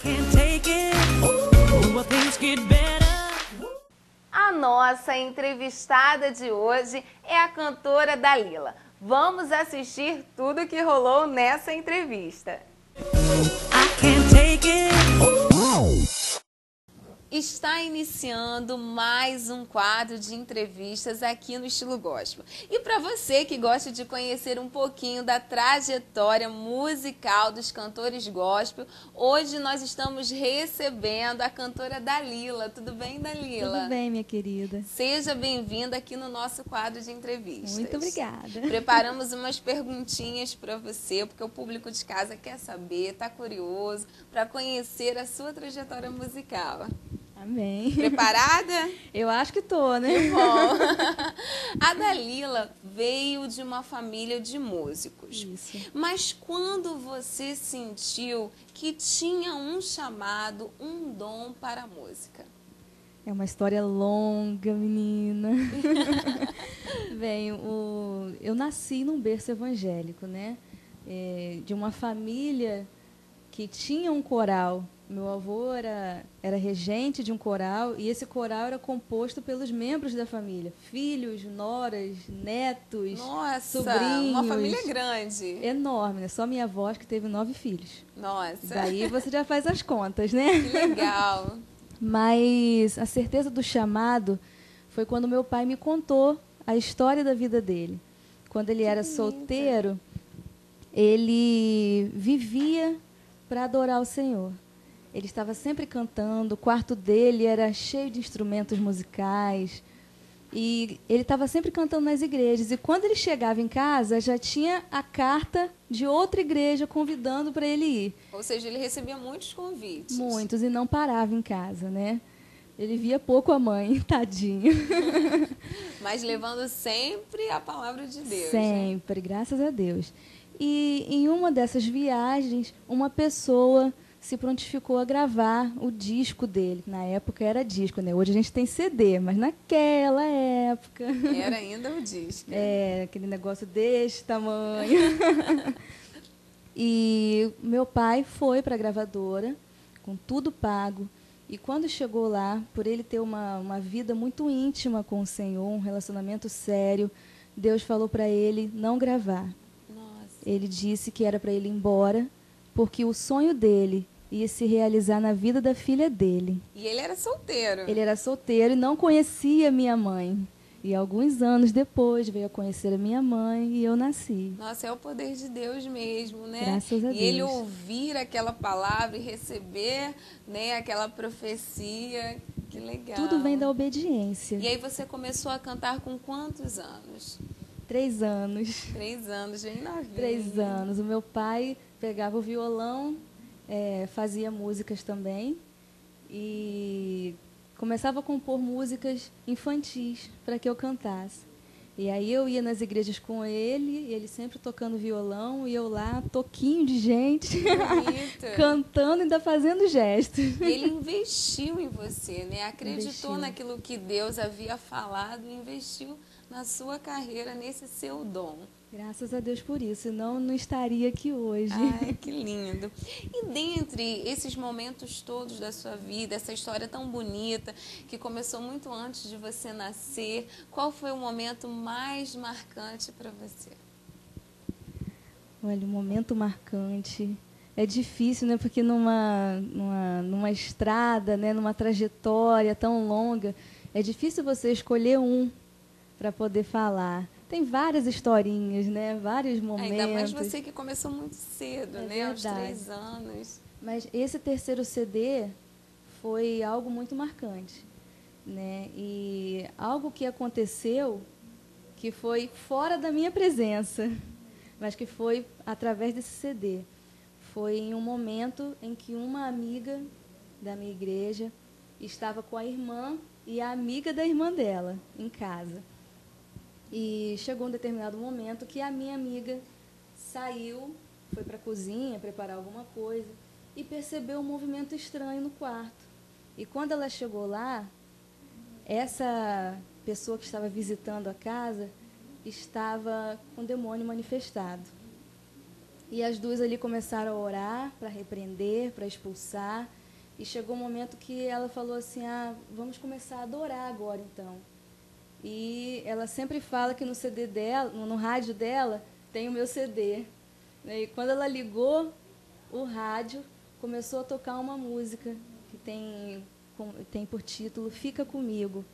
can't take it. Will things get better? A nossa entrevistada de hoje é a cantora Dalila. Vamos assistir tudo que rolou nessa entrevista. I can't take it. Está iniciando mais um quadro de entrevistas aqui no Estilo Gospel. E para você que gosta de conhecer um pouquinho da trajetória musical dos cantores gospel, hoje nós estamos recebendo a cantora Dalila. Tudo bem, Dalila? Tudo bem, minha querida. Seja bem-vinda aqui no nosso quadro de entrevistas. Muito obrigada. Preparamos umas perguntinhas para você, porque o público de casa quer saber, está curioso, para conhecer a sua trajetória musical. Amém. Preparada? Eu acho que tô, né? Que bom. A Dalila veio de uma família de músicos. Isso. Mas quando você sentiu que tinha um chamado, um dom para a música? É uma história longa, menina. Bem, eu nasci num berço evangélico, né? De uma família que tinha um coral. Meu avô era regente de um coral e esse coral era composto pelos membros da família. Filhos, noras, netos, Nossa, sobrinhos. uma família grande. Enorme, né? Só minha avó que teve 9 filhos. Nossa. Daí você já faz as contas, né? Que legal. Mas a certeza do chamado foi quando meu pai me contou a história da vida dele. Quando ele era solteiro, ele vivia para adorar o Senhor. Ele estava sempre cantando, o quarto dele era cheio de instrumentos musicais. E ele estava sempre cantando nas igrejas. E quando ele chegava em casa, já tinha a carta de outra igreja convidando para ele ir. Ou seja, ele recebia muitos convites. Muitos, e não parava em casa, né? Ele via pouco a mãe, tadinho. Mas levando sempre a palavra de Deus. Sempre, né? Graças a Deus. E em uma dessas viagens, uma pessoa se prontificou a gravar o disco dele. Na época era disco, né? Hoje a gente tem CD, mas naquela época... Era ainda o disco. Aquele negócio desse tamanho. E meu pai foi para a gravadora, com tudo pago. E quando chegou lá, por ele ter uma vida muito íntima com o Senhor, um relacionamento sério, Deus falou para ele não gravar. Nossa. Ele disse que era para ele ir embora, porque o sonho dele ia se realizar na vida da filha dele. E ele era solteiro. Ele era solteiro e não conhecia minha mãe. E alguns anos depois veio a conhecer a minha mãe e eu nasci. Nossa, é o poder de Deus mesmo, né? Graças a Deus. E ele ouvir aquela palavra e receber, né, aquela profecia. Que legal. Tudo vem da obediência. E aí você começou a cantar com quantos anos? 3 anos. 3 anos, bem novinha. 3 anos. O meu pai pegava o violão, fazia músicas também e começava a compor músicas infantis para que eu cantasse. E aí eu ia nas igrejas com ele, e ele sempre tocando violão, e eu lá, toquinho de gente, cantando e ainda fazendo gestos. E ele investiu em você, né? Acreditou Investiu. naquilo que Deus havia falado e investiu na sua carreira, nesse seu dom. Graças a Deus por isso, senão não estaria aqui hoje. Ai, que lindo. E dentre esses momentos todos da sua vida, essa história tão bonita, que começou muito antes de você nascer, qual foi o momento mais marcante para você? Olha, um momento marcante. É difícil, né? Porque numa estrada, né? Numa trajetória tão longa, é difícil você escolher um para poder falar. Tem várias historinhas, né? Vários momentos. Ainda mais você que começou muito cedo, né? Verdade. Aos 3 anos. Mas esse terceiro CD foi algo muito marcante, né? E algo que aconteceu que foi fora da minha presença, mas que foi através desse CD. Foi em um momento em que uma amiga da minha igreja estava com a irmã e a amiga da irmã dela em casa. E chegou um determinado momento que a minha amiga saiu, foi para a cozinha preparar alguma coisa e percebeu um movimento estranho no quarto. E quando ela chegou lá, essa pessoa que estava visitando a casa estava com o demônio manifestado. E as duas ali começaram a orar para repreender, para expulsar. E chegou um momento que ela falou assim, vamos começar a adorar agora, então. E ela sempre fala que no CD dela, no rádio dela, tem o meu CD. E quando ela ligou o rádio, começou a tocar uma música que tem por título Fica Comigo.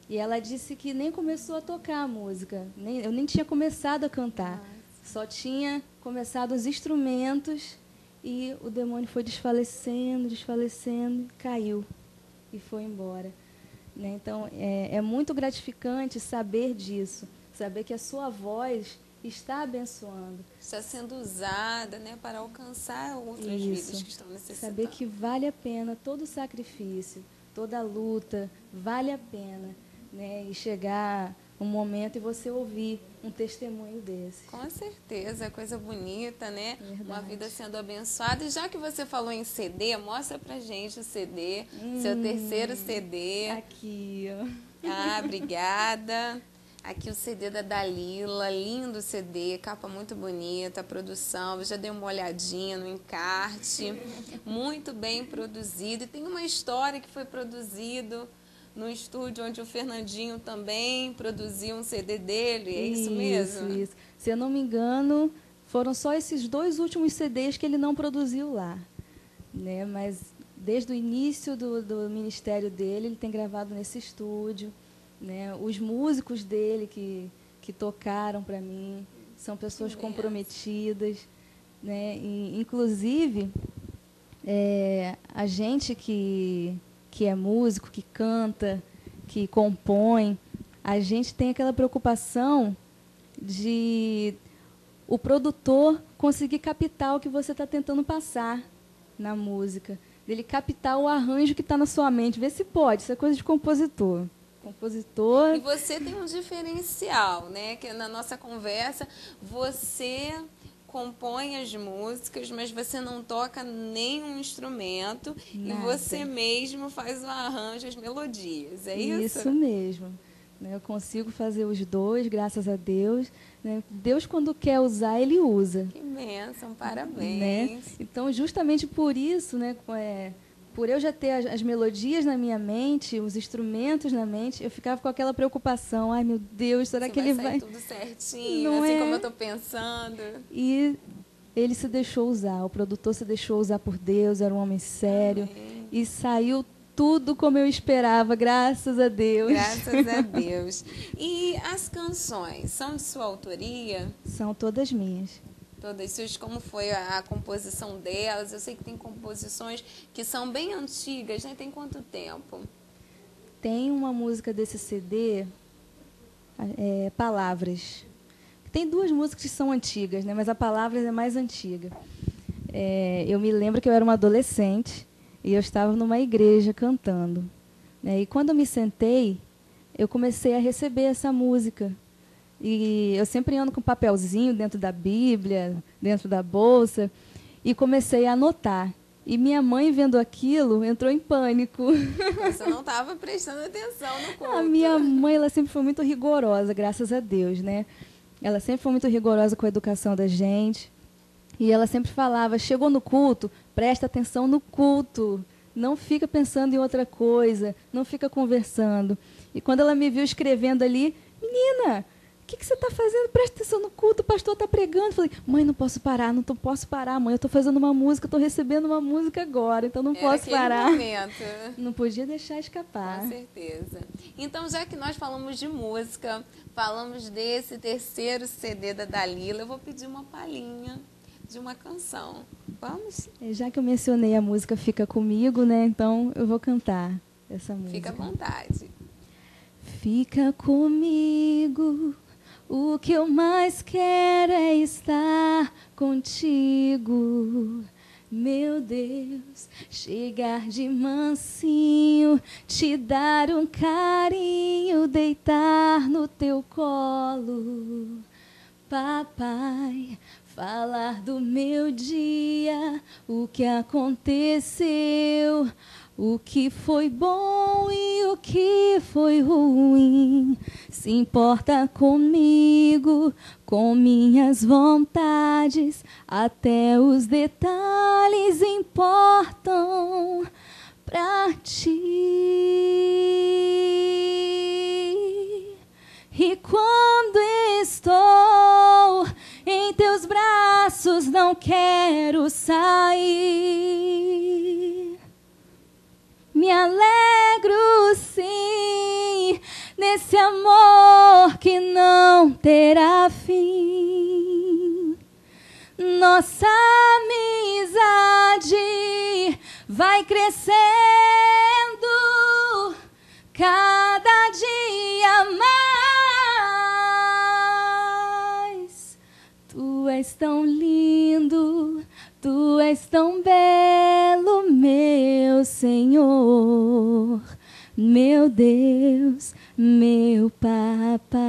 E ela disse que nem começou a tocar a música, eu nem tinha começado a cantar. Só tinha começado os instrumentos e o demônio foi desfalecendo, caiu e foi embora. Né? Então, é muito gratificante saber disso, saber que a sua voz está abençoando. Está sendo usada, né, para alcançar outras vidas que estão necessitando. Saber que vale a pena todo o sacrifício, toda a luta, vale a pena. Né? E chegar um momento e você ouvir um testemunho desse. Com certeza, coisa bonita, né? Verdade. Uma vida sendo abençoada. E já que você falou em CD, mostra pra gente o CD, seu terceiro CD. Aqui, ó. Obrigada. Aqui o CD da Dalila, lindo CD, capa muito bonita, a produção, eu já dei uma olhadinha no encarte, muito bem produzido. E tem uma história que foi produzido no estúdio onde o Fernandinho também produziu um CD dele, é isso mesmo? Isso. Se eu não me engano, foram só esses 2 últimos CDs que ele não produziu lá. Né? Mas desde o início do ministério dele, ele tem gravado nesse estúdio. Né? Os músicos dele que tocaram para mim são pessoas comprometidas. Né? E, inclusive, a gente que é músico, que canta, que compõe, a gente tem aquela preocupação de o produtor conseguir captar o que você está tentando passar na música, dele captar o arranjo que está na sua mente, ver se pode, isso é coisa de compositor. E você tem um diferencial, né? Que na nossa conversa, você compõe as músicas, mas você não toca nenhum instrumento. Nada. E você mesmo faz o arranjo, as melodias, é isso? Isso mesmo. Eu consigo fazer os dois, graças a Deus. Né? Deus, quando quer usar, Ele usa. Que bênção, parabéns. Né? Então, justamente por isso, né, por eu já ter as melodias na minha mente, os instrumentos na mente, eu ficava com aquela preocupação. Ai, meu Deus, será que ele vai... tudo certinho, Não assim é? como eu estou pensando. E ele se deixou usar, o produtor se deixou usar por Deus, era um homem sério. Amém. E saiu tudo como eu esperava, graças a Deus. Graças a Deus. E as canções, são de sua autoria? São todas minhas. Todas suas, como foi a composição delas? Eu sei que tem composições que são bem antigas, né? Tem quanto tempo? Tem uma música desse CD, Palavras. Tem 2 músicas que são antigas, né? Mas a Palavras é mais antiga. Eu me lembro que eu era uma adolescente e eu estava numa igreja cantando. Né? E quando eu me sentei, eu comecei a receber essa música. E eu sempre ando com um papelzinho dentro da Bíblia, dentro da bolsa, e comecei a anotar. E minha mãe, vendo aquilo, entrou em pânico. Você não estava prestando atenção no culto. A minha mãe, ela sempre foi muito rigorosa, graças a Deus, né? Ela sempre foi muito rigorosa com a educação da gente. E ela sempre falava, chegou no culto, presta atenção no culto. Não fica pensando em outra coisa, não fica conversando. E quando ela me viu escrevendo ali, menina... O que você está fazendo? Presta atenção no culto, o pastor está pregando. Eu falei, mãe, não posso parar, mãe. Eu estou fazendo uma música, estou recebendo uma música agora, então não posso parar. Momento. Não podia deixar escapar. Com certeza. Então, já que nós falamos de música, falamos desse terceiro CD da Dalila, eu vou pedir uma palhinha de uma canção. Vamos? Já que eu mencionei a música Fica Comigo, né? Então eu vou cantar essa música. Fica à vontade. Fica comigo. O que eu mais quero é estar contigo, meu Deus, chegar de mansinho, te dar um carinho, deitar no teu colo. Papai, Falar do meu dia, o que aconteceu, o que foi bom e o que foi ruim. Se importa comigo, com minhas vontades, até os detalhes importam pra ti. E quando estou em teus braços, não quero sair. Me alegro, sim, nesse amor que não terá fim. Nossa amizade vai crescendo cada dia mais. Tu és tão lindo, tu és tão belo, meu Senhor, meu Deus, meu papai.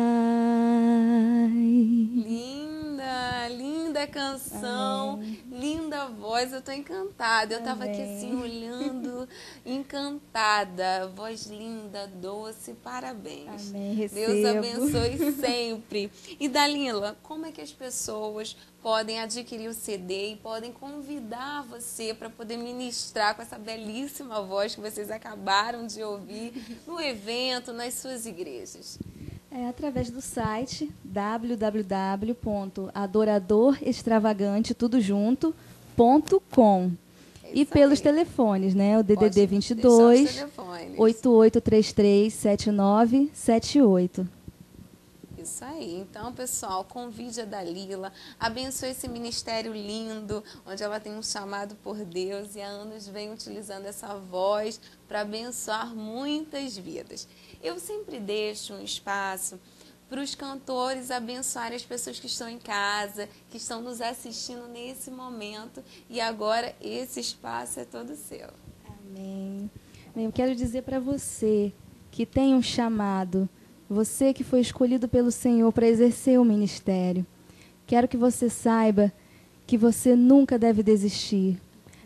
Linda, linda canção, linda voz, eu tô encantada. Eu tava aqui assim olhando, encantada. Voz linda, doce, parabéns. Amém, recebo. Deus abençoe sempre. E Dalila, como é que as pessoas podem adquirir o CD e podem convidar você para poder ministrar com essa belíssima voz que vocês acabaram de ouvir no evento, nas suas igrejas? É através do site www.adoradorextravagante.com e pelos telefones, né? O DDD 22 8833 7978. Isso aí. Então, pessoal, convide a Dalila, abençoe esse ministério lindo, onde ela tem um chamado por Deus e há anos vem utilizando essa voz para abençoar muitas vidas. Eu sempre deixo um espaço para os cantores abençoarem as pessoas que estão em casa, que estão nos assistindo nesse momento, e agora esse espaço é todo seu. Amém. Eu quero dizer para você que tem um chamado, você que foi escolhido pelo Senhor para exercer o ministério. Quero que você saiba que você nunca deve desistir.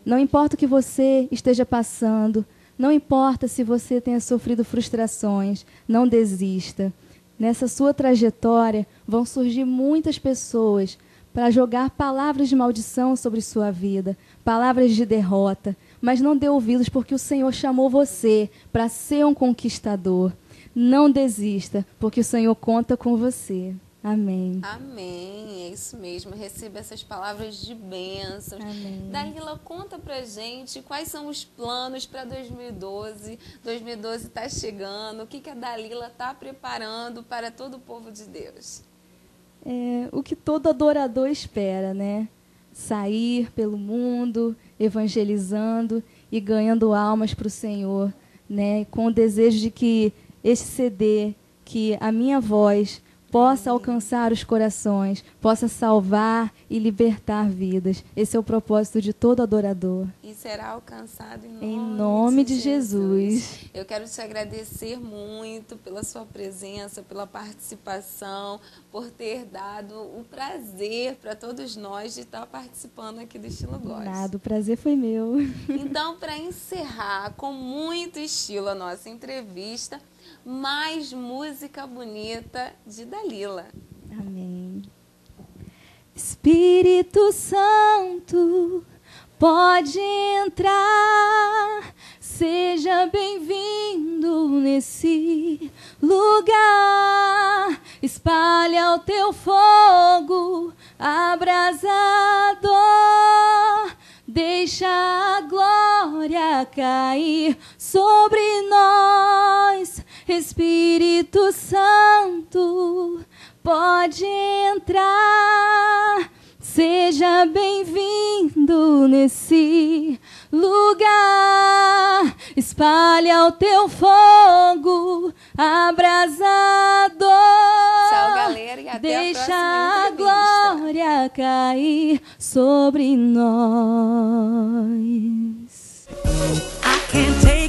Não importa o que você esteja passando, não importa se você tenha sofrido frustrações, não desista. Nessa sua trajetória vão surgir muitas pessoas para jogar palavras de maldição sobre sua vida, palavras de derrota, mas não dê ouvidos porque o Senhor chamou você para ser um conquistador. Não desista, porque o Senhor conta com você. Amém. Amém, é isso mesmo. Receba essas palavras de bênçãos. Amém. Dalila, conta pra gente quais são os planos para 2012. 2012 está chegando. O que a Dalila está preparando para todo o povo de Deus? O que todo adorador espera, né? Sair pelo mundo, evangelizando e ganhando almas para o Senhor, né? Com o desejo de que esse CD, que a minha voz possa alcançar os corações, possa salvar e libertar vidas. Esse é o propósito de todo adorador. E será alcançado em nome de Jesus. Eu quero te agradecer muito pela sua presença, pela participação, por ter dado o prazer para todos nós de estar participando aqui do Estilo Gospel. Nada, o prazer foi meu. Então, para encerrar com muito estilo a nossa entrevista, mais música bonita de Dalila. Amém. Espírito Santo, pode entrar, seja bem-vindo nesse lugar. Espalha o teu fogo abrasador, deixa a glória cair sobre nós. Espírito Santo, pode entrar, seja bem-vindo nesse lugar. Espalha o teu fogo abrasador. Tchau, galera, e até deixa a a glória cair sobre nós. I can't take